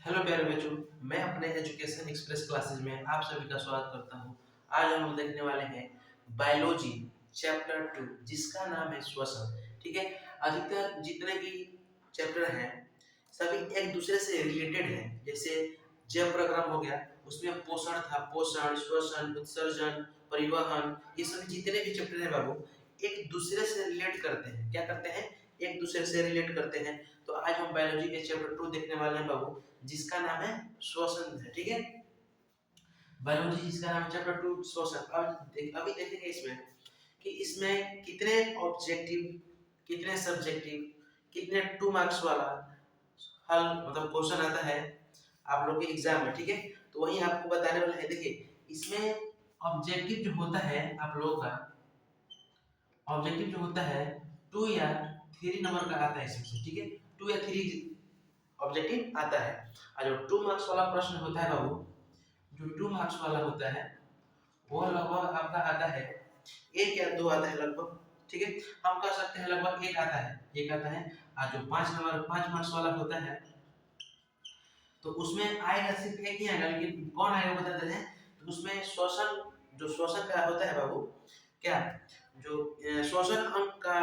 Hello प्यारे बच्चों, मैं अपने एजुकेशन एक्सप्रेस क्लासेस में आप सभी का स्वागत करता हूं। आज हम देखने वाले हैं बायोलॉजी चैप्टर 2 जिसका नाम है श्वसन। ठीक है, अधिकतर जितने भी चैप्टर हैं सभी एक दूसरे से रिलेटेड हैं। जैसे जैव प्रक्रम हो गया, उसमें पोषण था, पोषण, श्वसन, उत्सर्जन, परिवहन, ये सभी जितने भी चैप्टर हैं बाबू एक दूसरे से रिलेट करते हैं। क्या करते हैं? एक दूसरे से रिलेट करते हैं। तो आज हम बायोलॉजी के चैप्टर 2 देखने वाले हैं बाबू, जिसका नाम है श्वसन है। ठीक है, बायोलॉजी जिसका नाम है चैप्टर 2 श्वसन। अभी देखेंगे इसमें कि इसमें कितने ऑब्जेक्टिव, कितने सब्जेक्टिव, कितने 2 मार्क्स वाला हल मतलब क्वेश्चन आता है आप लोग के एग्जाम में। ठीक है, तो वही आपको बताने वाले हैं। देखिए, इसमें ऑब्जेक्टिव जो होता है आप लोगों का, ऑब्जेक्टिव जो होता है 2 या 3 नंबर का आता है इसमें। ठीक है, 2 या 3 ऑब्जेक्टिव आता है। और जो 2 मार्क्स वाला प्रश्न होता है बाबू, जो 2 मार्क्स वाला होता है वो लगभग आपका आता है 1 या 2 आता है लगभग। ठीक है, हम कह सकते हैं लगभग 1 आता है, 1 आता है। और जो 5 मार्क्स वाला होता है तो उसमें आएगा सिर्फ 1 ही आएगा, लेकिन कौन आएगा बता देते हैं। तो उसमें श्वसन, जो श्वसन का होता है बाबू, क्या जो श्वसन अंग का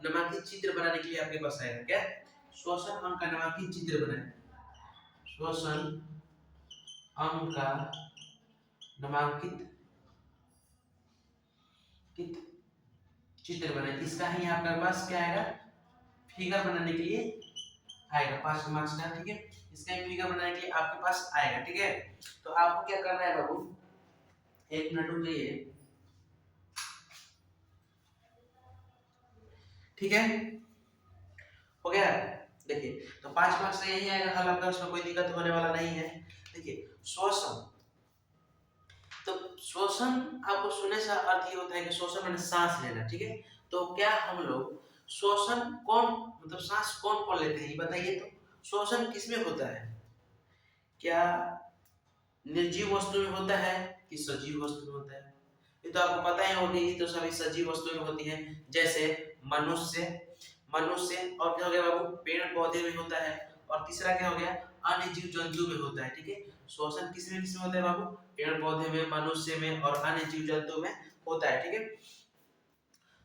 नामांकित चित्र बनाने के लिए आपके पास आएगा। क्या? श्वसन अंग का नामांकित चित्र बनाए, श्वसन अंग का नामांकित चित्र बनाए। इसका ही आपके पास क्या आएगा? फिगर बनाने के लिए आएगा 5 मार्क्स का। ठीक है, इसका ही फिगर बनाने के लिए आपके पास आएगा। ठीक है, तो आपको क्या करना है बाबू, 1 मिनट रुकिए। ठीक है, हो गया। देखिए, तो 5 मार्क्स से यही आएगा हल आपका, उसमें कोई दिक्कत होने वाला नहीं है। देखिए, श्वसन, तो श्वसन आपको सुनने से अर्थ ये होता है कि श्वसन माने सांस लेना। ठीक है, तो क्या हम लोग श्वसन कौन मतलब सांस कौन कौन लेते हैं ये बताइए। तो श्वसन किसमें होता है? क्या निर्जीव वस्तु में होता है कि सजीव वस्तु में होता है? ये तो आपको पता ही होगी, ये तो सभी सजीव वस्तु में होती है। जैसे मनुष्य, और क्या हो गया बाबू, पेड़ पौधे में होता है। और तीसरा क्या हो गया, अन्य जीव जंतु में होता है। ठीक है, श्वसन किसमें किसमें होता है बाबू? पेड़ पौधे में, मनुष्य में और अन्य जीव जंतु में होता है। ठीक है,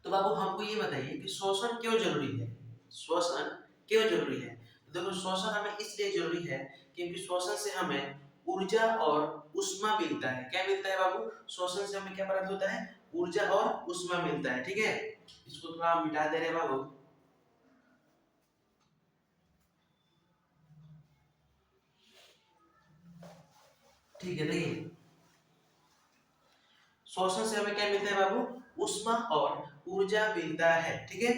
तो बाबू हमको ये बताइए कि श्वसन क्यों जरूरी है? श्वसन क्यों जरूरी है? तो देखो, श्वसन हमें इसलिए जरूरी है क्योंकि श्वसन से हमें ऊर्जा और उष्मा मिलता है। क्या मिलता है बाबू? श्वसन से हमें क्या प्राप्त होता है? ऊर्जा और उष्मा मिलता है। ठीक है, इसको थोड़ा हम मिटा दे रहे हैं बाबू। ठीक है, देखिए, श्वसन से हमें क्या मिलता है बाबू? उष्मा और ऊर्जा मिलता है। ठीक है,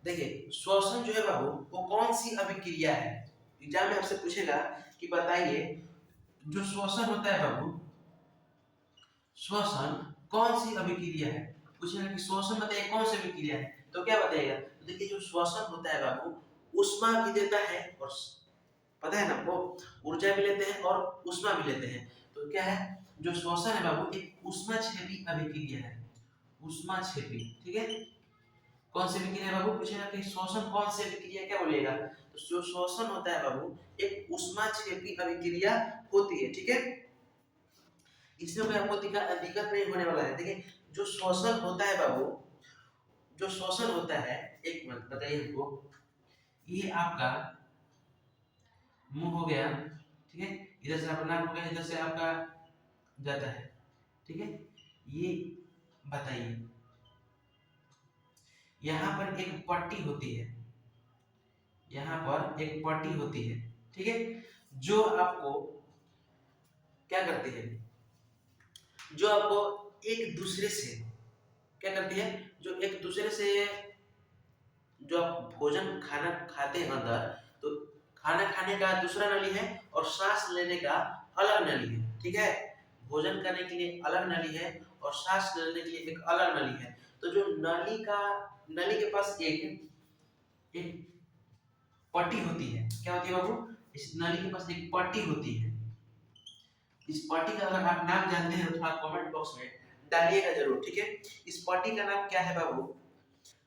देखिए, श्वसन जो है बाबू वो कौन सी अभिक्रिया है? एग्जाम में आपसे पूछेगा कि बताइए, जो श्वसन होता है बाबू, श्वसन कौन सी अभिक्रिया है? पूछेगा कि श्वसन बताइए कौन सी अभिक्रिया है, तो क्या बताइएगा? तो देखिए, जो श्वसन होता है बाबू उष्मा भी देता है, और पता है ना आपको, ऊर्जा भी लेते हैं और उष्मा भी लेते हैं। तो क्या है, जो श्वसन है बाबू एक उष्माक्षेपी अभिक्रिया है। उष्माक्षेपी, ठीक है, कौन सी अभिक्रिया है बाबू? पूछेगा कि श्वसन कौन सी अभिक्रिया, क्या बोलिएगा? तो जो श्वसन होता है बाबू एक उष्माक्षेपी अभिक्रिया होती है। ठीक है, इसमें कोई आपको दिक्कत नहीं होने वाला है। देखिए, जो श्वसन होता है बाबू, जो श्वसन होता है, एक मिनट बताइए हमको, ये आपका मुंह हो गया। ठीक है, इधर से आपका नाक हो गया, इधर से आपका जाता है। ठीक है, ये बताइए, यहाँ पर एक पट्टी होती है, यहाँ पर एक पट्टी होती है। ठीक है, जो आपको क्या करती है, जो आपको एक दूसरे से क्या करती है, जो एक दूसरे से, जो आप भोजन खाना खाते हैं अंदर, तो खाना खाने का दूसरा नली है और सांस लेने का अलग नली है। ठीक है, भोजन करने के लिए अलग नली है और सांस लेने के लिए एक अलग नली है। तो जो नली के पास एक एक पट्टी होती है। क्या होती है बाबू? इस नली के पास एक पट्टी होती है। इस पट्टी का अगर आप नाम जानते हैं तो आप कमेंट बॉक्स में डालिएगा जरूर। ठीक है, इस पट्टी का नाम क्या है बाबू?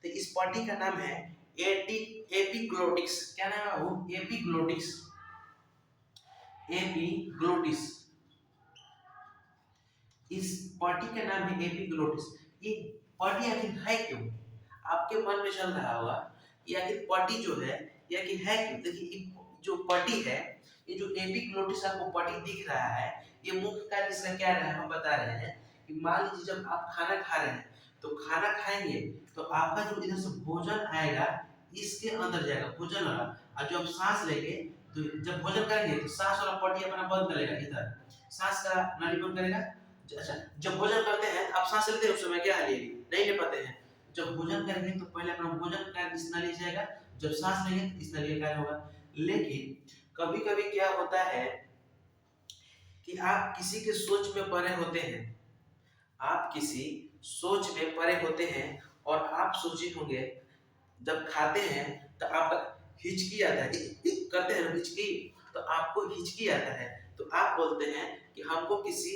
तो इस पट्टी का नाम है एपिग्लोटिक्स। क्या नाम है बाबू? एपिग्लोटिक्स। एपिग्लोटिस। इस पार्टी का नाम है एपिग्लोटिस। ये पार्टी आखिर है क्यों? आपके मन में चल रहा होगा ये आखिर पार्टी जो है ये आखिर है क्यों। देखिए ये जो पार्टी है, ये जो एपिग्लोटिस आपको पार्टी दिख रहा है, ये मुख्य कार्य इसका क्या है हम बता रहे हैं कि मान लीजिए जब आप खाना खा रहे हैं तो खाना खाएंगे तो आपका जो इधर से भोजन आएगा इसके अंदर जाएगा भोजन वाला, और जब सांस लेंगे तो जब भोजन करेंगे तो सांस वाला पार्टी अपना बंद करेगा, इधर सांस का नाली बंद करेगा। अच्छा, जब भोजन करते हैं आप सांस लेते हैं उस समय क्या हाल नहीं ले पाते हैं। जब भोजन करेंगे तो पहले अपना भोजन का इस नाली से जाएगा, जब सांस लेंगे तो इस नाली का कार्य होगा। लेकिन कभी कभी क्या होता है कि आप किसी के सोच में पड़े होते हैं, आप किसी सोच में पड़े होते हैं और आप सोचे होंगे जब खाते हैं तो आपका हिचकी आता है, करते हैं हिचकी, तो आपको हिचकी आता है तो आप बोलते हैं कि हमको किसी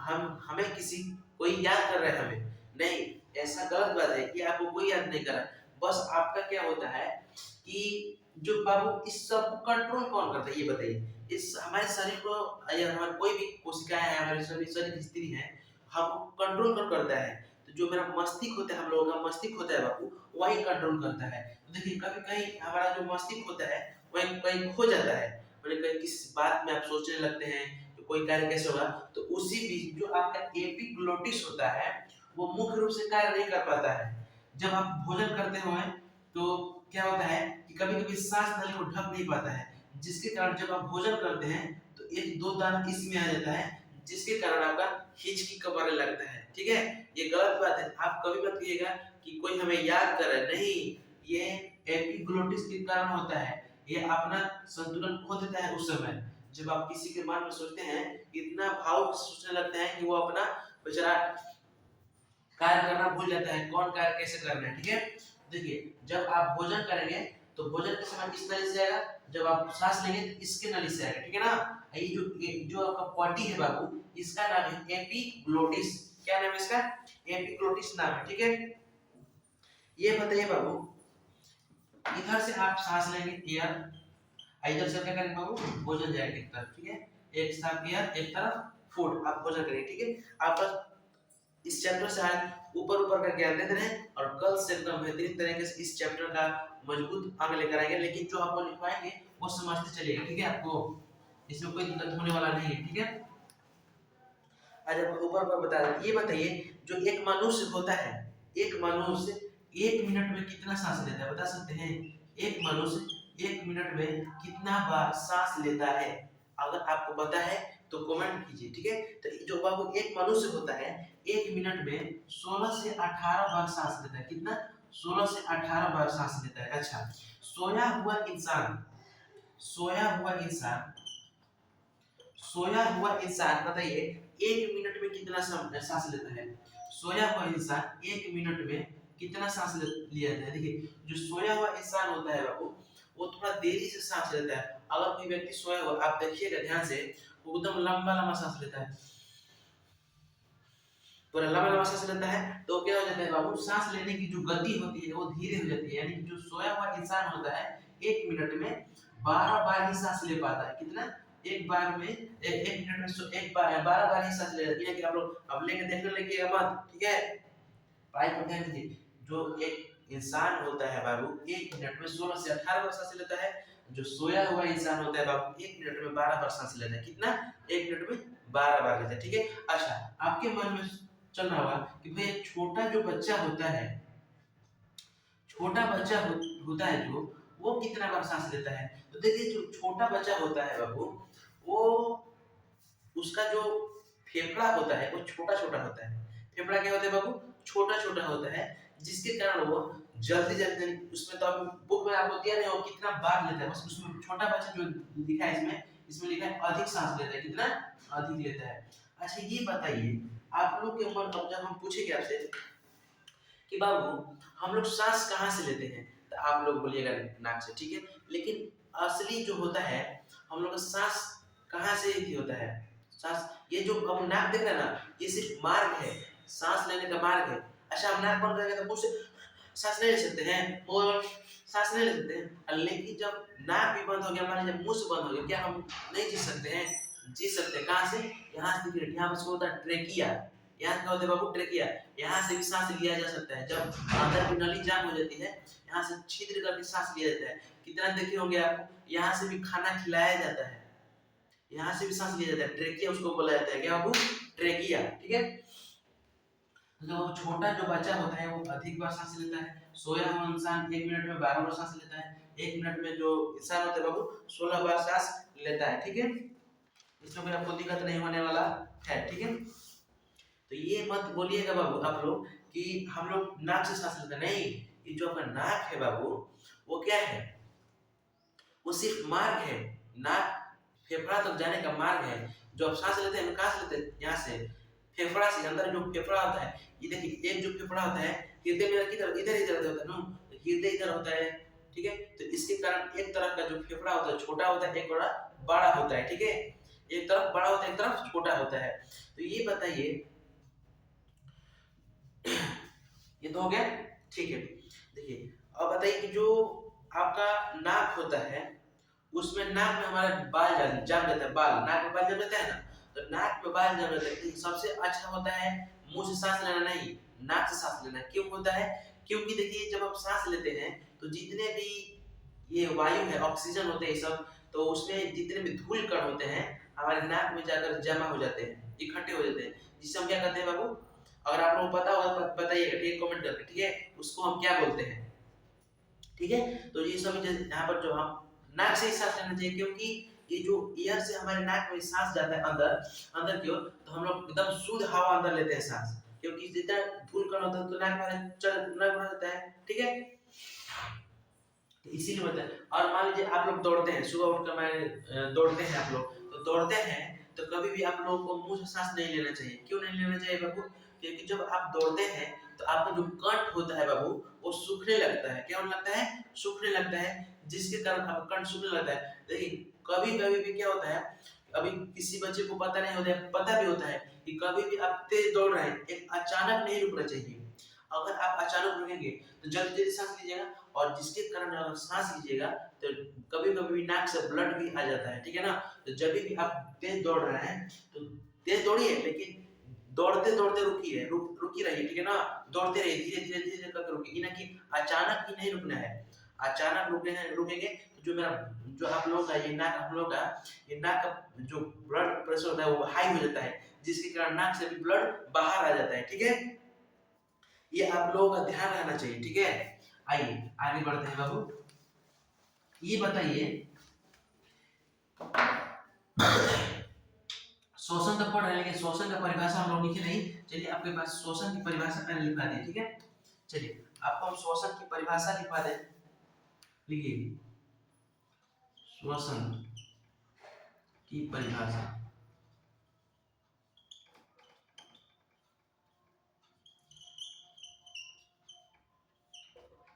हम हमें किसी कोई याद कर रहा है हमें। नहीं, ऐसा गलत बात है कि आपको कोई याद नहीं कर रहा, बस आपका क्या होता है कि जो बाबू इस सब को कंट्रोल कौन करता है ये बताइए। इस हमारे शरीर को या हमारे कोई भी कोशिकाएं हैं हमारे शरीर की स्त्री है, हम कंट्रोल कौन करता है? तो जो मेरा मस्तिष्क होता है, हम लोगों का मस्तिष्क होता है बाबू, वही कंट्रोल करता है। तो देखिए कभी कहीं हमारा जो मस्तिष्क होता है वही कहीं खो जाता है, मतलब कहीं किसी बात में आप सोचने लगते हैं तो कोई कार्य कैसे होगा, तो उसी बीच जो आपका एपिग्लोटिस होता है वो मुख्य रूप से कार्य नहीं कर पाता है। जब आप भोजन करते हो तो क्या होता है कि कभी कभी सांस नली को ढक नहीं पाता है, जिसके कारण जब आप भोजन करते हैं तो एक दो दाना इसमें आ जाता है, जिसके कारण आपका हिचकी कबाने लगता है। ठीक है, ये गलत बात है, आप कभी मत कहिएगा कि कोई हमें याद कर रहा है, नहीं, ये एपिग्लोटिस के कारण होता है। ये अपना संतुलन खो देता है उस समय जब आप किसी के मन में सोचते हैं, इतना भावुक सोचने लगते हैं कि वो अपना बेचारा कार्य करना भूल जाता है, कौन कार्य कैसे करना है। ठीक है, देखिए जब आप भोजन करेंगे तो भोजन के समय इस नली से आएगा, जब आप सांस लेंगे तो इसके नली से आएगा। ठीक है ना, ये जो आपका पॉटी है बाबू, इसका नाम है एपिग्लोटिस। क्या नाम है इसका? एपिग्लोटिस नाम है। ठीक है, ये बताइए बाबू, इधर से आप सांस लेंगे एयर, इधर से क्या करेंगे बाबू, भोजन जाएगा एक तरफ। ठीक है, एक साथ एयर एक तरफ फूड, आप भोजन करेंगे। ठीक है, आप बस इस चैप्टर से आज ऊपर ऊपर का ज्ञान देते रहे और कल से एकदम बेहतरीन तरीके से इस चैप्टर का मजबूत अंग लेकर आएंगे, लेकिन जो आपको लिखवाएंगे वो समझते चलिएगा। ठीक है, आपको इसमें कोई दिक्कत होने वाला नहीं है। ठीक है, आज आपको ऊपर ऊपर बता दें, ये बताइए जो एक मनुष्य होता है, एक मनुष्य एक मिनट में कितना सांस लेता है बता सकते हैं? एक मनुष्य एक मिनट में कितना बार सांस लेता है? अगर आपको पता है तो कमेंट कीजिए। ठीक है, तो जो बाबू एक मनुष्य होता है एक मिनट में 16 से 18 बार सांस लेता है। कितना? 16 से 18 बार सांस लेता है। अच्छा, सोया हुआ इंसान, सोया हुआ इंसान, सोया हुआ इंसान बताइए एक मिनट में कितना सांस लेता है? सोया हुआ इंसान एक मिनट में कितना सांस लिया जाता है? देखिए जो सोया हुआ इंसान होता है बाबू, वो थोड़ा देरी से सांस लेता है। अगर कोई व्यक्ति सोया हुआ, आप देखिएगा ध्यान से, वो एकदम लंबा लंबा सांस लेता है, पूरा लंबा लंबा सांस लेता है, तो क्या हो जाता है बाबू, सांस लेने की जो गति होती है वो धीरे हो जाती है। यानी कि जो सोया हुआ इंसान होता है एक मिनट में 12 बार ही सांस ले पाता है। कितना? एक बार में एक मिनट में एक बार 12 बार ही सांस ले जाती है। कि आप लोग अब लेके देखने लगिएगा मत। ठीक है, पढ़ाई पर ध्यान दीजिए। जो एक इंसान होता है बाबू एक मिनट में 16 से 18 बार सांस लेता है, जो सोया हुआ इंसान होता है बाबू एक मिनट में 12 बार सांस लेता है। कितना? एक मिनट में 12 बार लेता है। ठीक है, अच्छा आपके मन में चल रहा होगा कि भाई छोटा जो बच्चा होता है, छोटा बच्चा होता है जो, वो कितना बार सांस लेता है? तो देखिए जो छोटा बच्चा होता है बाबू, वो उसका जो फेफड़ा होता है वो छोटा छोटा होता है। फेफड़ा क्या होता है बाबू? छोटा छोटा होता है, जिसके कारण वो जल्दी जल्दी, उसमें तो अभी बुक में आपको दिया नहीं हो कितना बार लेता है, बस उसमें छोटा बच्चा जो लिखा है इसमें लिखा है अधिक सांस लेता है। कितना अधिक लेता है? अच्छा ये बताइए, आप लोग के मन, अब जब हम पूछेंगे आपसे कि बाबू हम लोग सांस कहाँ से लेते हैं, तो आप लोग बोलिएगा नाक से। ठीक है, लेकिन असली जो होता है हम लोग का सांस कहाँ से ही होता है? सांस, ये जो अब नाक देख रहे हैं ना, ये सिर्फ मार्ग है, सांस लेने का मार्ग है। अच्छा हम नाक बंद करेंगे तो मुंह से सांस नहीं ले सकते हैं, और सांस नहीं ले सकते हैं। लेकिन जब नाक भी बंद हो गया, मान लीजिए मुंह से बंद हो गया, क्या हम नहीं जी सकते हैं? जी सकते हैं। कहाँ से? यहाँ से देखिए, यहाँ पर होता है ट्रेकिया, यहाँ क्या होता है बाबू? ट्रेकिया। यहाँ से भी सांस लिया जा सकता है। जब अंदर की नली जाम हो जाती है, यहाँ से छिद्र करके सांस लिया जाता है। कितना देखे होंगे आप, यहाँ से भी खाना खिलाया जाता है, यहाँ से भी सांस लिया जाता है। ट्रेकिया उसको बोला जाता है, क्या बाबू? ट्रेकिया। ठीक है। जो छोटा जो बच्चा होता है वो अधिक बार सांस लेता है। सोया हुआ इंसान 1 मिनट में 12 बार सांस लेता है। 1 मिनट में जो इंसान होता है बाबू 16 बार सांस लेता है। ठीक है। इसमें कोई आपको दिक्कत नहीं होने वाला है। ठीक है। तो ये मत बोलिएगा बाबू आप लोग कि हम लोग नाक से सांस लेते नहीं। ये जो आपका नाक है बाबू, वो क्या है? वो सिर्फ मार्ग है। नाक फेफड़ा तक जाने का मार्ग है। जो आप सांस लेते हैं, कहाँ से लेते हैं? यहाँ से फेफड़ा से। अंदर जो फेफड़ा होता है, ये देखिए, एक जो फेफड़ा होता है, हृदय में किधर इधर इधर होता है ना, हृदय इधर होता है। ठीक है। तो इसके कारण एक तरफ का जो फेफड़ा होता है छोटा होता है, एक बड़ा बड़ा होता है। ठीक है। एक तरफ बड़ा होता है, एक तरफ छोटा होता है। तो ये बताइए, ये तो हो गया। ठीक है। देखिए, अब बताइए कि जो आपका नाक होता है, उसमें नाक में हमारा बाल जम जाता है। बाल, नाक में बाल जम जाता है ना, तो नाक में बाल जम जाता है। तो सबसे अच्छा होता है मुंह से सांस लेना नहीं, नाक से सांस लेना। क्यों होता है? क्योंकि देखिए, जब आप सांस लेते हैं तो जितने भी ये वायु है, ऑक्सीजन होते हैं ये सब, तो उसमें जितने भी धूल कण होते हैं हमारे नाक में जाकर जमा हो जाते हैं, इकट्ठे हो जाते हैं, जिससे हम क्या कहते हैं बाबू? अगर आप लोगों को पता होगा तो बताइएगा, ठीक है, कमेंट करके। ठीक है। उसको हम क्या बोलते हैं? ठीक है। तो ये सब यहाँ पर जो हम नाक से ही सांस लेना चाहिए, क्योंकि ये जो एयर से हमारे नाक में सांस जाता है अंदर अंदर की ओर, तो हम लोग एकदम शुद्ध हवा अंदर लेते हैं सांस। क्योंकि जितना धूल कण होता है तो नाक में चल नाक में रहता है। ठीक है। तो इसीलिए होता है। और मान लीजिए आप लोग दौड़ते हैं, सुबह उठकर मैं दौड़ते हैं आप लोग, तो दौड़ते हैं तो कभी भी आप लोगों को मुंह से सांस नहीं लेना चाहिए। क्यों नहीं लेना चाहिए बाबू? क्योंकि जब आप दौड़ते हैं तो आपका जो कंठ होता है बाबू, वो सूखने लगता है। क्या होने लगता है? सूखने लगता है, जिसके कारण आपका कंठ सूखने लगता है। लेकिन कभी कभी भी क्या होता है, अभी किसी बच्चे को पता नहीं होता है, पता भी होता है कि कभी भी आप तेज दौड़ रहे हैं, एक अचानक नहीं रुकना चाहिए। अगर आप अचानक रुकेंगे तो जल्दी जल्दी सांस लीजिएगा, और जिसके कारण अगर सांस लीजिएगा तो कभी कभी नाक से ब्लड भी आ जाता है। ठीक है ना। तो जब भी आप तेज दौड़ रहे हैं तो तेज दौड़िए, लेकिन दौड़ते दौड़ते रुकिए, रुकी रहिए। ठीक है ना। दौड़ते रहिए, धीरे धीरे धीरे धीरे करके रुकिए, ना कि अचानक ही नहीं रुकना है। अचानक रुकेंगे तो जो मेरा जो आप लोगों का ये नाक, हम लोग का ये नाक का जो ब्लड प्रेशर होता है वो हाई हो जाता है, जिसके कारण नाक से भी ब्लड बाहर आ जाता है। ठीक है। ये आप लोगों का ध्यान रहना चाहिए। ठीक है। आइए आगे बढ़ते हैं बाबू। ये बताइए, शोषण तो पढ़ रहे हैं, लेकिन शोषण का परिभाषा हम लोग लिखे नहीं। चलिए, आपके पास शोषण की परिभाषा मैंने लिखवा दी। ठीक है। चलिए, आपको हम शोषण की परिभाषा लिखवा दें। लिखिए, शोषण की परिभाषा।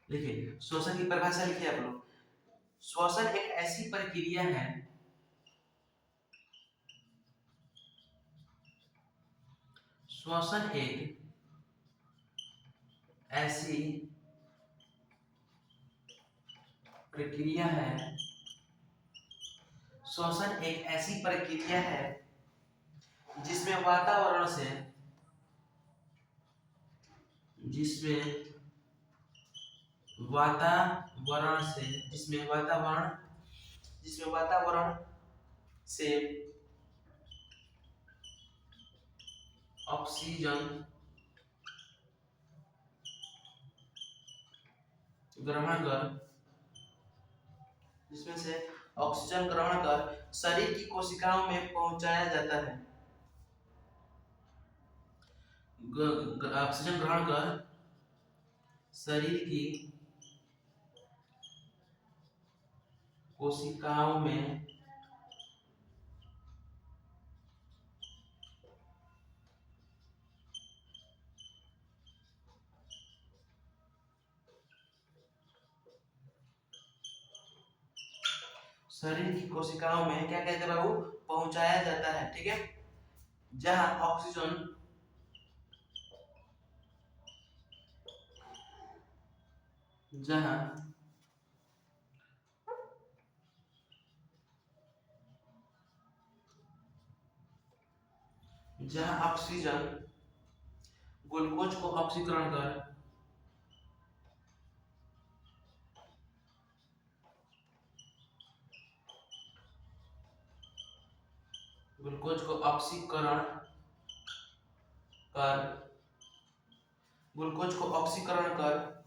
लिखिए, शोषण की परिभाषा लिखिए आप लोग। श्वसन एक ऐसी प्रक्रिया है, श्वसन एक ऐसी प्रक्रिया है, श्वसन एक ऐसी प्रक्रिया है जिसमें वातावरण से, जिसमें वातावरण से, जिसमें वातावरण से ऑक्सीजन ग्रहण कर, जिसमें से ऑक्सीजन ग्रहण कर शरीर की कोशिकाओं में पहुंचाया जाता है। ऑक्सीजन ग्रहण कर शरीर की कोशिकाओं में शरीर की कोशिकाओं में क्या कहते हैं बाबू? पहुंचाया जाता है। ठीक है। जहां ऑक्सीजन जहां जहां ऑक्सीजन ग्लूकोज को ऑक्सीकरण कर ग्लूकोज को ऑक्सीकरण कर ग्लूकोज को ऑक्सीकरण कर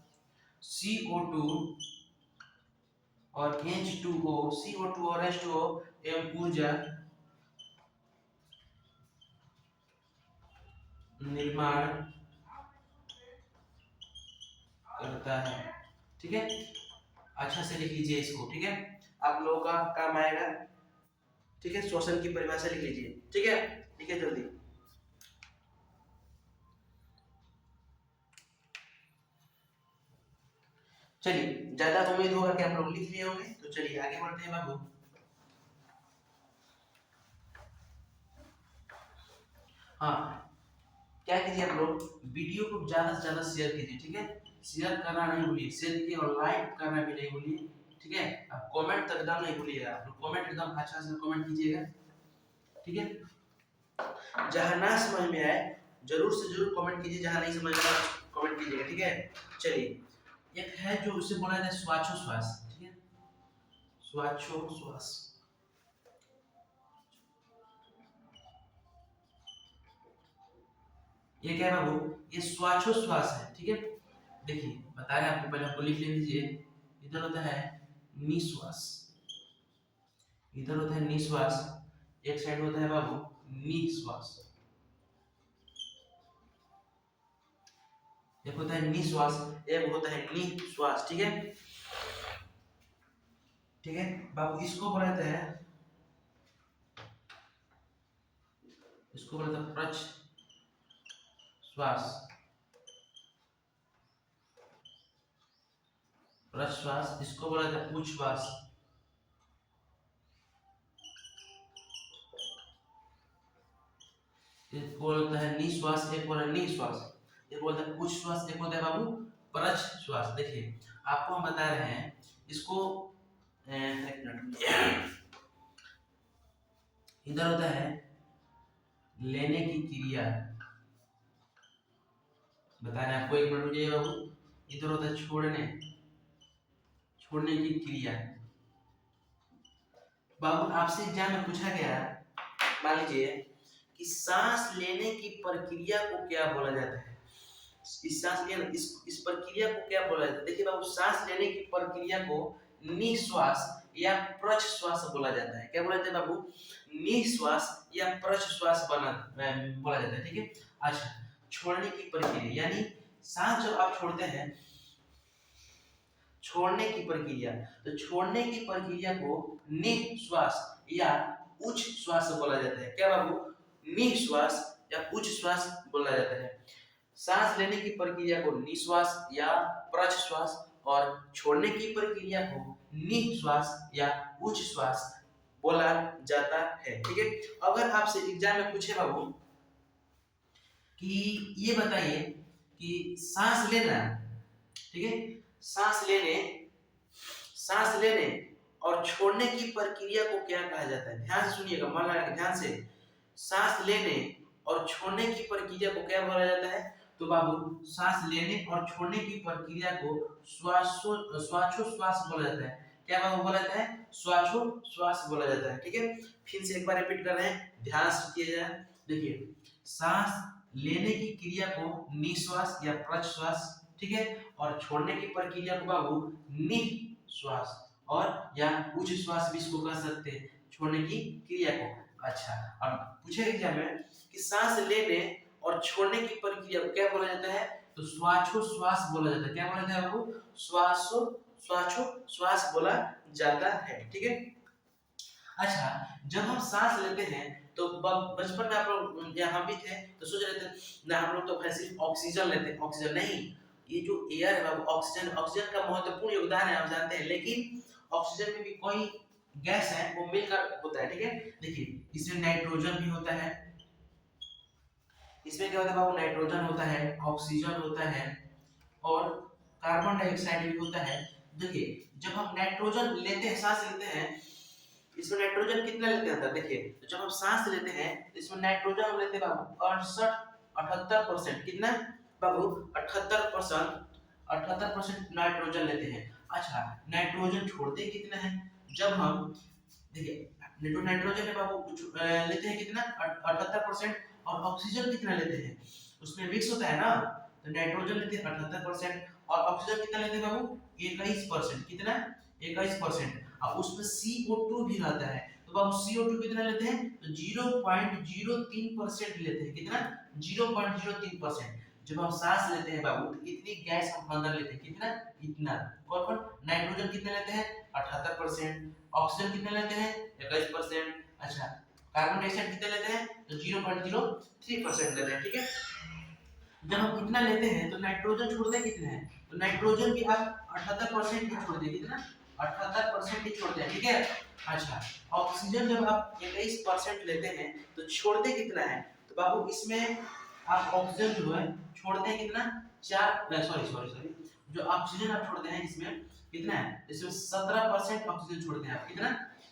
CO2 और H2O, CO2 और H2O एवं ऊर्जा निर्माण करता है। ठीक है, अच्छा से लिख लीजिए इसको। ठीक है, आप लोगों का काम आएगा। ठीक है, श्वसन की परिभाषा लिख लीजिए। ठीक है, लिखिए जल्दी। चलिए, ज्यादा उम्मीद होगा कि आप लोग लिख लिए होंगे, तो चलिए आगे बढ़ते हैं बाबू। हाँ, क्या कीजिए आप लोग, वीडियो को ज्यादा से ज्यादा शेयर कीजिए। ठीक है, शेयर करना नहीं भूलिए, शेयर कीजिए और लाइक करना भी नहीं भूलिए। ठीक है, अब कमेंट तक एकदम नहीं भूलिएगा, आप लोग कमेंट एकदम अच्छा से कमेंट कीजिएगा। ठीक है, जहां ना समझ में आए जरूर से जरूर कमेंट कीजिए, जहां नहीं समझ में आए कमेंट कीजिएगा। ठीक है, चलिए, एक है जो उसे बोला जाता है श्वासोश्वास। ठीक है, श्वासोश्वास, ये क्या है बाबू, ये श्वासोश्वास है। ठीक है, देखिए बता रहे हैं आपको, पहले आपको लिख लीजिए। इधर होता है निश्वास, इधर होता है निश्वास, एक साइड होता है बाबू निश्वास, एक होता है निश्वास, एक होता है निश्वास। ठीक है, ठीक है बाबू, इसको बोला जाता है, इसको बोला जाता है प्रश्वास, प्रश्वास, इसको बोला जाता है उच्छ्वास, एक बोलता है निश्वास, एक बोलता है निश्वास, एक बोलता है उच्छ्वास, एक बोलता है बाबू प्रश्वास। देखिए आपको हम बता रहे हैं इसको, एक मिनट, इधर होता है लेने की क्रिया, बता रहे हैं आपको, एक मिनट रुकिए बाबू। इधर होता है छोड़ने, छोड़ने की क्रिया। बाबू आपसे एग्जाम में पूछा गया, मान लीजिए कि सांस लेने की प्रक्रिया को क्या बोला जाता है, इस सांस लेने इस प्रक्रिया को क्या बोला जाता है। देखिए बाबू, सांस लेने की प्रक्रिया को निश्वास या प्रश्वास बोला जाता है। क्या बोला जाता है बाबू, निश्वास या प्रश्वास बोला जाता है। ठीक है, अच्छा, छोड़ने की प्रक्रिया यानी सांस जब आप छोड़ते हैं, छोड़ने की प्रक्रिया, तो छोड़ने की प्रक्रिया को निश्वास या उच्च श्वास बोला जाता है। क्या बाबू, निश्वास या उच्च श्वास बोला जाता है। सांस लेने की प्रक्रिया को निश्वास या प्रश्वास और छोड़ने की प्रक्रिया को निश्वास या उच्च श्वास बोला जाता है। ठीक है, अगर आपसे एग्जाम में पूछे बाबू कि ये बताइए कि सांस लेना, ठीक है, सांस लेने, सांस लेने और छोड़ने की प्रक्रिया को क्या कहा जाता है। ध्यान से सुनिएगा, मन लगा के ध्यान से, सांस लेने और छोड़ने की प्रक्रिया को क्या बोला जाता है। तो बाबू, सांस लेने और छोड़ने की प्रक्रिया को श्वासोश्वास बोला जाता है। क्या बाबू बोला जाता है, श्वासोश्वास बोला जाता है। ठीक है, फिर से एक बार रिपीट कर रहे हैं, ध्यान से कीजिएगा। देखिए, सांस लेने की क्रिया को निश्वास या प्रश्वास, ठीक है, और छोड़ने की प्रक्रिया को बाबू निश्वास और या उच्च श्वास भी इसको कह सकते हैं, छोड़ने की क्रिया को। अच्छा, अब पूछे एग्जाम में कि सांस लेने और छोड़ने की प्रक्रिया को क्या बोला जाता है, तो श्वासोश्वास बोला जाता है। क्या बोला जाता है आपको, श्वासोश्वास बोला जाता है। ठीक है, अच्छा, जब हम सांस लेते हैं तो बचपन में आप लोग या हम भी थे तो सोच रहे थे ना, हम लोग तो सिर्फ ऑक्सीजन लेते हैं, ऑक्सीजन नहीं, ये जो एयर है बाबू, ऑक्सीजन, ऑक्सीजन का महत्वपूर्ण योगदान है, आप जानते हैं, लेकिन ऑक्सीजन में भी कोई गैस है वो मिलकर होता है। ठीक है, देखिए इसमें नाइट्रोजन भी होता है, इसमें क्या होता है बाबू, नाइट्रोजन होता है, ऑक्सीजन होता है और कार्बन डाइऑक्साइड भी होता है। देखिए जब हम नाइट्रोजन लेते हैं, सांस लेते हैं, इसमें नाइट्रोजन कितना लेते हैं अंदर देखिए, तो जब हम सांस लेते हैं तो इसमें नाइट्रोजन हम लेते हैं बाबू 68-78%, कितना बाबू 78%, 78% नाइट्रोजन लेते हैं। अच्छा, नाइट्रोजन छोड़ते कितना है, जब हम देखिए जो नाइट्रोजन है बाबू लेते हैं कितना 78%, और ऑक्सीजन कितना लेते हैं, उसमें मिक्स होता है ना, तो नाइट्रोजन लेते हैं 78% और ऑक्सीजन कितना लेते हैं बाबू 21%, कितना 21%, और उसमें CO2 भी रहता है, तो बाबू CO2 कितना लेते हैं, तो 0.03% लेते हैं, कितना 0.03%। जब हम सांस लेते हैं बाबू तो इतनी गैस हम अंदर लेते हैं, कितना इतना, और नाइट्रोजन कितना लेते हैं 78%, ऑक्सीजन कितना लेते हैं 21%, अच्छा कार्बन डाइऑक्साइड कितना लेते हैं, तो 0.03% लेते हैं, ठीक है। जब हम इतना लेते हैं तो नाइट्रोजन छोड़ते हैं कितने हैं, तो नाइट्रोजन भी आप 78% ही छोड़ते हैं, कितना 78% ही छोड़ते हैं, ठीक है। अच्छा, ऑक्सीजन जब आप 21% लेते हैं तो छोड़ते कितना है, तो बाबू इसमें आप ऑक्सीजन जो है छोड़ते हैं कितना, चार सॉरी सॉरी सॉरी जो ऑक्सीजन आप छोड़ते हैं इसमें कितना है, इसमें 17% ऑक्सीजन छोड़ते हैं आप, कितना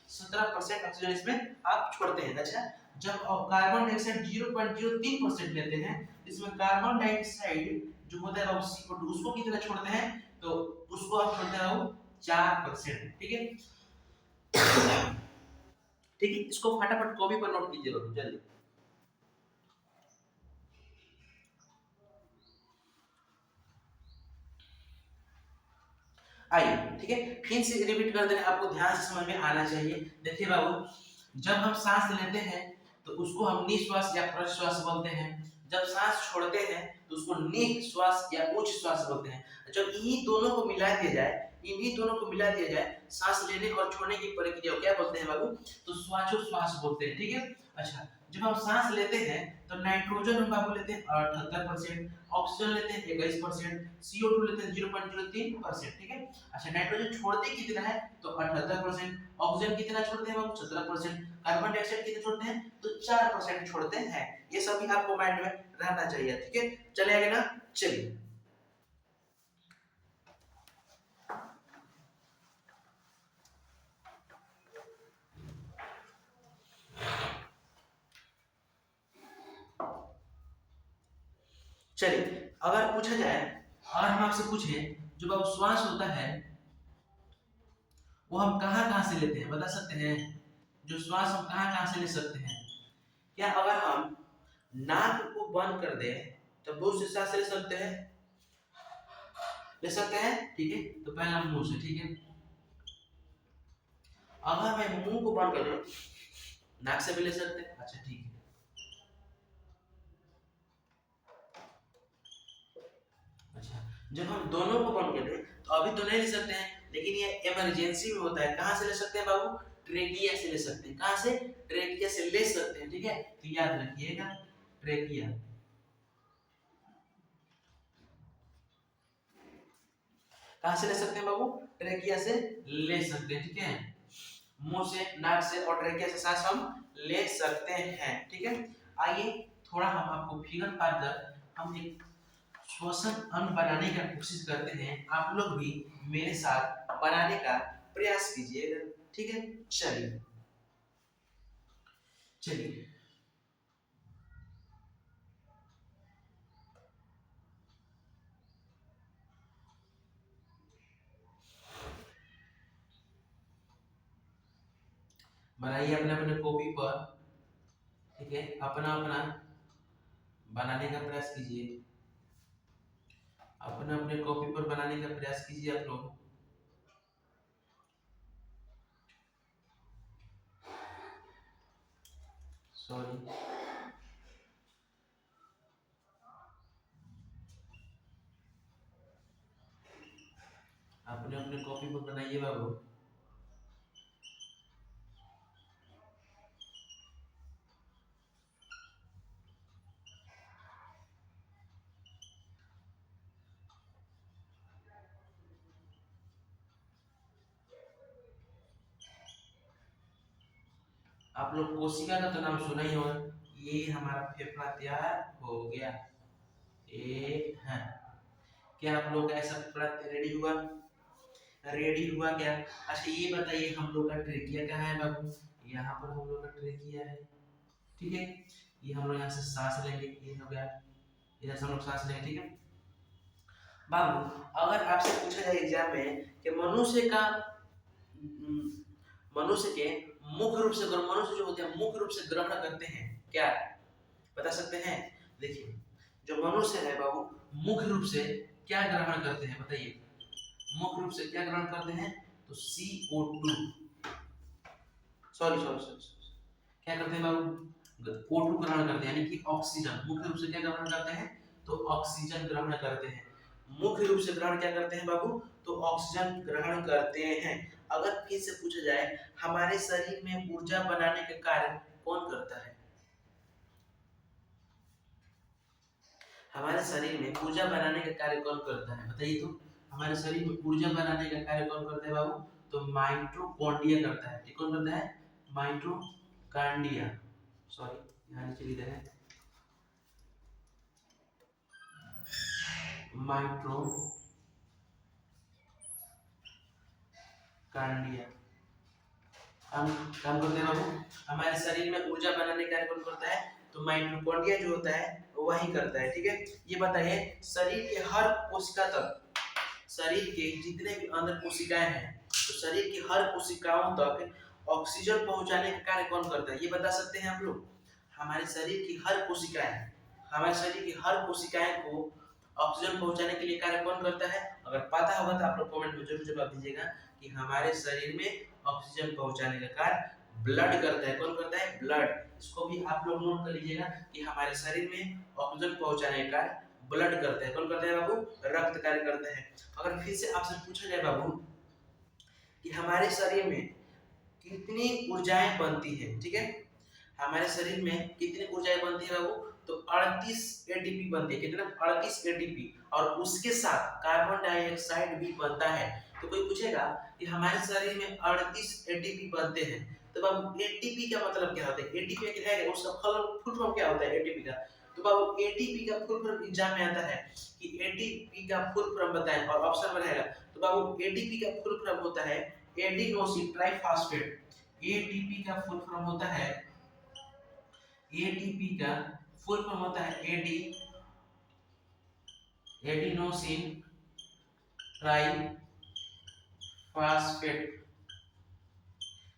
17% ऑक्सीजन इसमें आप छोड़ते हैं। अच्छा, जब कार्बन डाइऑक्साइड 0.03% लेते हैं, इसमें कार्बन डाइऑक्साइड जो होता है CO2 उसको कितना छोड़ते हैं, तो उसको आप छोड़ते हैं 4%, ठीक है। ठीक है, इसको फटाफट कॉपी पर नोट कीजिए लोग जल्दी। आइए, ठीक है, फिर से रिपीट कर दे रहे हैं, आपको ध्यान से समझ में आना चाहिए। देखिए बाबू, जब हम सांस लेते हैं तो उसको हम निश्वास या प्रश्वास बोलते हैं, जब सांस छोड़ते हैं तो उसको निश्वास या उच्च श्वास बोलते हैं। जब इन्हीं दोनों को मिला दिया जाए, इन्हीं दोनों को मिला दिया जाए, सांस लेने और छोड़ने की प्रक्रिया को क्या बोलते हैं बाबू, तो श्वासोच्छ्वास बोलते हैं, ठीक है। अच्छा, जब हम सांस लेते हैं तो नाइट्रोजन हम बाबू लेते हैं 78%, ऑक्सीजन लेते हैं 21%, CO2 लेते हैं 0.03%, ठीक है। अच्छा, नाइट्रोजन छोड़ते कितना है, तो 78%, ऑक्सीजन कितना छोड़ते हैं बाबू 17%, कार्बन डाइऑक्साइड कितना छोड़ते हैं, तो 4% छोड़ते हैं। ये सभी आपको माइंड में रहना चाहिए, ठीक है। चले आगे ना, चलिए चलिए, अगर पूछा जाए, अगर हम आपसे पूछें जो बाबू श्वास होता है वो हम कहाँ कहाँ से लेते हैं, बता सकते हैं, जो श्वास हम कहाँ कहाँ से ले सकते हैं, क्या अगर हम नाक को बंद कर दें तो बहुत से सांस ले सकते हैं, ले सकते हैं, ठीक है। तो पहला मुंह से, ठीक है, अगर मैं मुंह को बंद कर दूं नाक से भी ले सकते हैं, अच्छा ठीक है। अच्छा, जब हम दोनों को बंद कर दें तो अभी तो नहीं ले सकते हैं, लेकिन ये इमरजेंसी में होता है, कहाँ से ले सकते हैं बाबू, ट्रेकिया से ले सकते हैं, कहाँ से, ट्रेकिया से ले सकते हैं, ठीक है। तो याद रखिएगा ट्रेकिया, कहाँ से ले सकते हैं बाबू, ट्रेकिया से ले सकते हैं, ठीक है। मुंह से, नाक से और ट्रेकिया से सांस हम ले सकते हैं, ठीक है। आइए थोड़ा हम आपको फिगर पाकर हम एक श्वसन अंग बनाने का कोशिश करते हैं, आप लोग भी मेरे साथ बनाने का प्रयास कीजिएगा, ठीक है। चलिए चलिए बनाइए अपने अपने कॉपी पर, ठीक है, अपना अपना बनाने का प्रयास कीजिए, अपने अपने कॉपी पर बनाने का प्रयास कीजिए आप लोग। सॉरी, अपने अपने कॉपी पर बनाइए बाबू। आप लोग कोशिका का तो नाम सुना ही होगा, ये हमारा फेफड़ा तैयार हो गया, ये है, क्या आप लोग का ऐसा फेफड़ा रेडी हुआ, रेडी हुआ क्या? अच्छा ये बताइए हम लोग का ट्रेकिया कहाँ है बाबू? यहाँ पर हम लोग का ट्रेकिया है, ठीक है। ये हम लोग यहाँ से सांस लेंगे, ये हो गया, इधर से हम लोग सांस लेंगे, ठीक है बाबू। अगर आपसे पूछा जाए एग्जाम में कि मनुष्य के मुख्य रूप से मनुष्य जो होते हैं मुख्य रूप से ग्रहण करते हैं क्या, बता सकते हैं? देखिए जो मनुष्य है बाबू मुख्य रूप से क्या ग्रहण करते हैं बताइए, मुख्य रूप से क्या ग्रहण करते हैं? तो CO2, सॉरी सॉरी सॉरी, क्या करते हैं बाबू? O2 ग्रहण करते हैं, यानी कि ऑक्सीजन। मुख्य रूप से क्या ग्रहण करते हैं? तो ऑक्सीजन ग्रहण करते हैं। मुख्य रूप से ग्रहण क्या करते हैं बाबू? तो ऑक्सीजन ग्रहण करते हैं। अगर फिर से पूछा जाए हमारे शरीर में ऊर्जा बनाने का कार्य कौन करता है? हमारे शरीर में ऊर्जा बनाने का कार्य कौन करता है बताइए तो? हमारे शरीर में ऊर्जा बनाने का कार्य कौन करता है बाबू? तो माइटोकॉन्ड्रिया करता है, ठीक, कौन करता है? माइटोकॉन्ड्रिया, सॉरी यहाँ नीचे लिखा है माइटोकॉन्ड्रिया। हम काम करते हैं बाबू, हमारे शरीर में ऊर्जा बनाने का कार्य कौन करता है? तो माइटोकॉन्ड्रिया जो होता है वही करता है, ठीक है। ये बताइए शरीर के हर कोशिका तक, शरीर के जितने भी अंदर कोशिकाएं हैं तो शरीर की हर कोशिकाओं तक ऑक्सीजन पहुंचाने का कार्य कौन करता है? ये बता सकते हैं आप लोग? हमारे शरीर की हर कोशिकाएं, हमारे शरीर की हर कोशिकाएं को ऑक्सीजन पहुंचाने के लिए कार्य कौन करता है? अगर पता होगा तो आप लोग कमेंट में जरूर जवाब दीजिएगा कि हमारे शरीर में ऑक्सीजन पहुंचाने का कार्य ब्लड करता है। कौन करता है? ब्लड। इसको भी आप लोग नोट कर लीजिएगा कि हमारे शरीर में ऑक्सीजन पहुंचाने का कार्य ब्लड करता है। कौन करता है बाबू? रक्त कार्य करता है। अगर फिर से आपसे पूछा जाए बाबू कि हमारे शरीर में कितनी ऊर्जाएं बनती है, ठीक है, हमारे शरीर में कितनी ऊर्जाएं बनती है बाबू? तो 38 एटीपी बनती है। कितना? 38 एटीपी। और उसके साथ कार्बन डाइऑक्साइड भी बनता है। तो कोई पूछेगा कि हमारे शरीर में 38 एटीपी बनते हैं तो बाबू एटीपी का मतलब क्या होता है? एटीपी क्या है उसका फुल फॉर्म क्या होता है एटीपी का? तो बाबू एटीपी का फुल फॉर्म एग्जाम में आता है कि एटीपी का फुल फॉर्म बताएं और ऑप्शन में रहेगा। तो बाबू एटीपी का फुल फॉर्म होता है एडिनोसिन ट्राइफॉस्फेट। एटीपी का फुल फॉर्म होता है, एटीपी का फुल फॉर्म होता है एडिनोसिन ट्राइफॉस्फेट।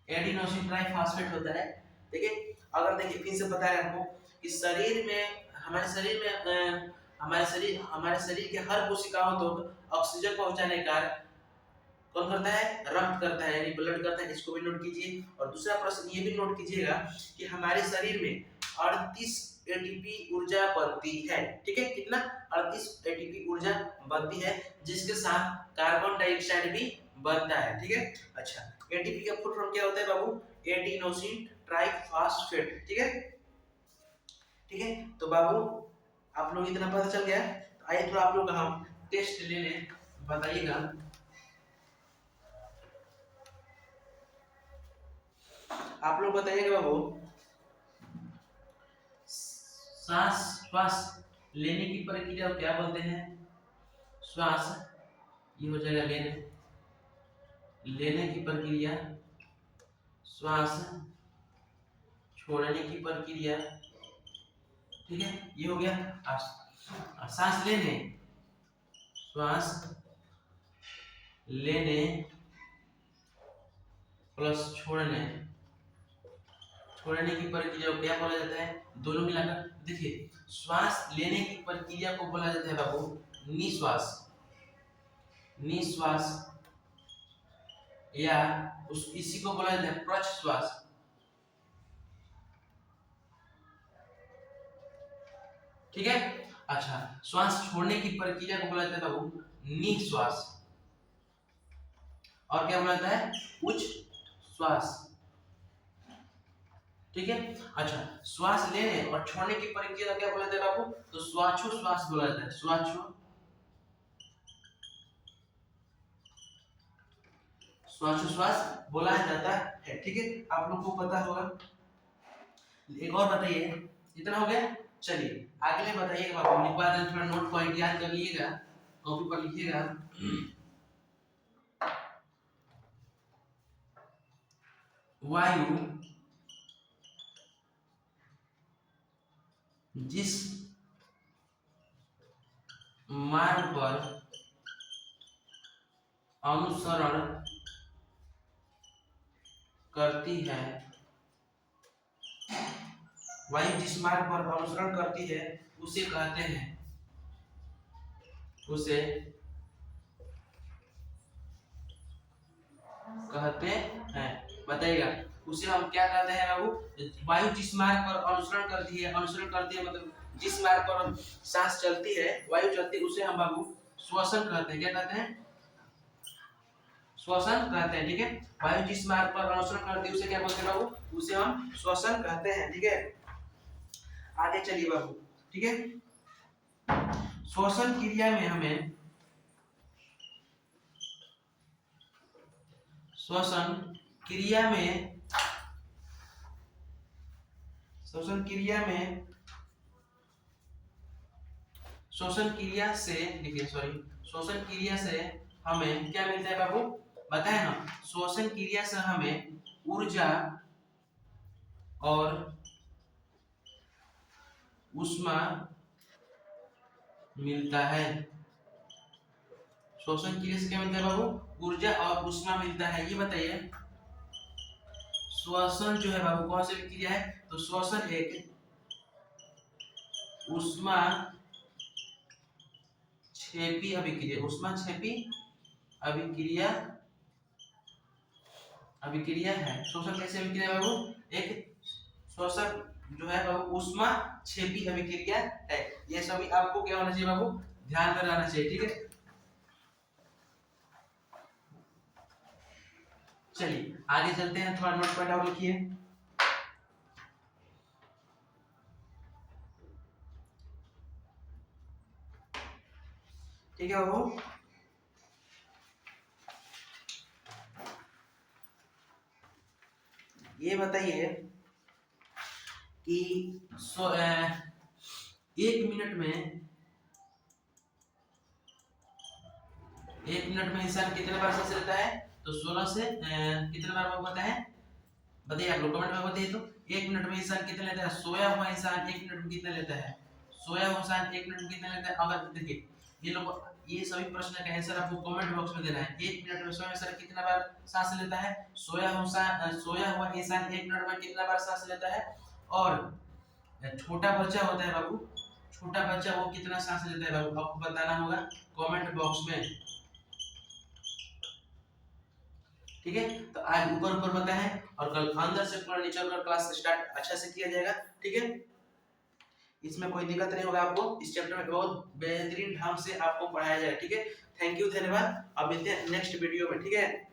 एडिनोसिन ट्राइफॉस्फेट होता है, ठीक है। अगर देखिए फिर से बता रहे हैं आपको कि शरीर में हमारे शरीर के हर कोशिकाओं तक ऑक्सीजन पहुंचाने का कौन करता है? रक्त करता है, यानी ब्लड करता है। इसको भी नोट कीजिए। और दूसरा प्रश्न ये भी नोट कीजिएगा कि हमारे शरीर में 38 एटीपी ऊर्जा बनती है, ठीक है। कितना? 38 एटीपी ऊर्जा बनती है जिसके साथ कार्बन डाइऑक्साइड भी बनता है, ठीक है। अच्छा एटीपी का फुल फॉर्म क्या होता है बाबू? एडिनोसिन ट्राइफॉस्फेट, ठीक है, ठीक है। तो बाबू आप लोग इतना पता चल गया। तो आइए थोड़ा आप लोग हम टेस्ट ले लें, बताइएगा। आप लोग बताइएगा बाबू सांस श्वास लेने की प्रक्रिया को क्या बोलते हैं? श्वास, ये हो जाएगा लेने, लेने की प्रक्रिया, श्वास छोड़ने की प्रक्रिया, ठीक है, ये हो गया। सांस लेने, श्वास लेने प्लस छोड़ने, छोड़ने की प्रक्रिया को क्या बोला जाता है? दोनों मिलाकर देखिए, श्वास लेने की प्रक्रिया को बोला जाता है बाबू निश्वास, निश्वास, या इसी को बोला जाता है प्रश्वास, ठीक है। अच्छा श्वास छोड़ने की प्रक्रिया को बोला जाता है बाबू निश्वास, और क्या बोला जाता है? उच्च श्वास, ठीक है। अच्छा श्वास लेने और छोड़ने की प्रक्रिया को क्या बोला जाता है बाबू? तो श्वासोश्वास बोला जाता है, श्वासोश्वास बोला जाता है, ठीक है। आप लोग को पता होगा। एक और बताइए, इतना हो गया। चलिए अगले बताइएगा बाबू, लिखवा दें, थोड़ा नोट पॉइंट याद कर लीजिएगा, कॉपी पर लिखिएगा। वायु जिस मार्ग पर अनुसरण करती है, वायु जिस मार्ग पर अनुसरण करती है उसे कहते हैं, उसे कहते हैं। बताइएगा, उसे हम क्या कहते हैं बाबू? वायु जिस मार्ग पर अनुसरण करती है, अनुसरण करती है मतलब जिस मार्ग पर सांस चलती है, वायु चलती है, उसे हम बाबू श्वसन कहते हैं। क्या कहते हैं? श्वसन कहते हैं। ठीक है, वायु जिस मार्ग पर अनुसरण करती है उसे क्या बोलते हैं बाबू? उसे हम श्वसन कहते हैं। ठीक है, आगे चलिए बाबू। ठीक है, श्वसन क्रिया में हमें श्वसन क्रिया में श्वसन क्रिया में श्वसन क्रिया से देखिए सॉरी श्वसन क्रिया से हमें क्या मिलता है बाबू? बताए ना, श्वसन क्रिया से हमें ऊर्जा और ऊष्मा मिलता है। श्वसन क्रिया से क्या मिलता है बाबू? ऊर्जा और ऊष्मा मिलता है। ये बताइए, श्वसन जो है बाबू कौन सी क्रिया है? तो श्वसन एक ऊष्मा क्षेपी अभिक्रिया, ऊष्मा क्षेपी अभिक्रिया अभिक्रिया है। श्वसन कैसे अभिक्रिया बाबू? एक श्वसन जो है बाबू ऊष्मा क्षेपी अभिक्रिया है। ये सभी आपको क्या होना चाहिए बाबू? ध्यान में रहना चाहिए। ठीक है, चलिए आगे चलते हैं, थोड़ा नोट पॉइंट और लिखिए। ठीक है बाबू, ये बताइए कि एक मिनट में इंसान कितने बार सांस लेता है? तो 16 से कितने बार वो पता है? बताइए आप लोग कमेंट में बताइए। तो एक मिनट में इंसान कितने लेता है? सोया हुआ इंसान एक मिनट में कितने लेता है? सोया हुआ इंसान एक मिनट में कितने लेता है? अगर देखिए ये लोग, ये सभी प्रश्न का आंसर आपको कमेंट बॉक्स में देना है। एक मिनट में सोया इंसान कितना बार सांस लेता है? सोया हुआ इंसान एक मिनट में कितना बार सांस लेता है? और छोटा बच्चा होता है बाबू, छोटा बच्चा वो कितना सांस लेता है बाबू? आपको बताना होगा कमेंट बॉक्स में। ठीक है, तो आज ऊपर ऊपर बताएं और कल अंदर से पूरा नीचे कर क्लास स्टार्ट अच्छा से किया जाएगा। ठीक है, इसमें कोई दिक्कत नहीं होगा आपको। इस चैप्टर में बहुत बेहतरीन ढंग से आपको पढ़ाया जाएगा। ठीक है, थैंक यू, धन्यवाद। अब मिलते हैं नेक्स्ट वीडियो में। ठीक है।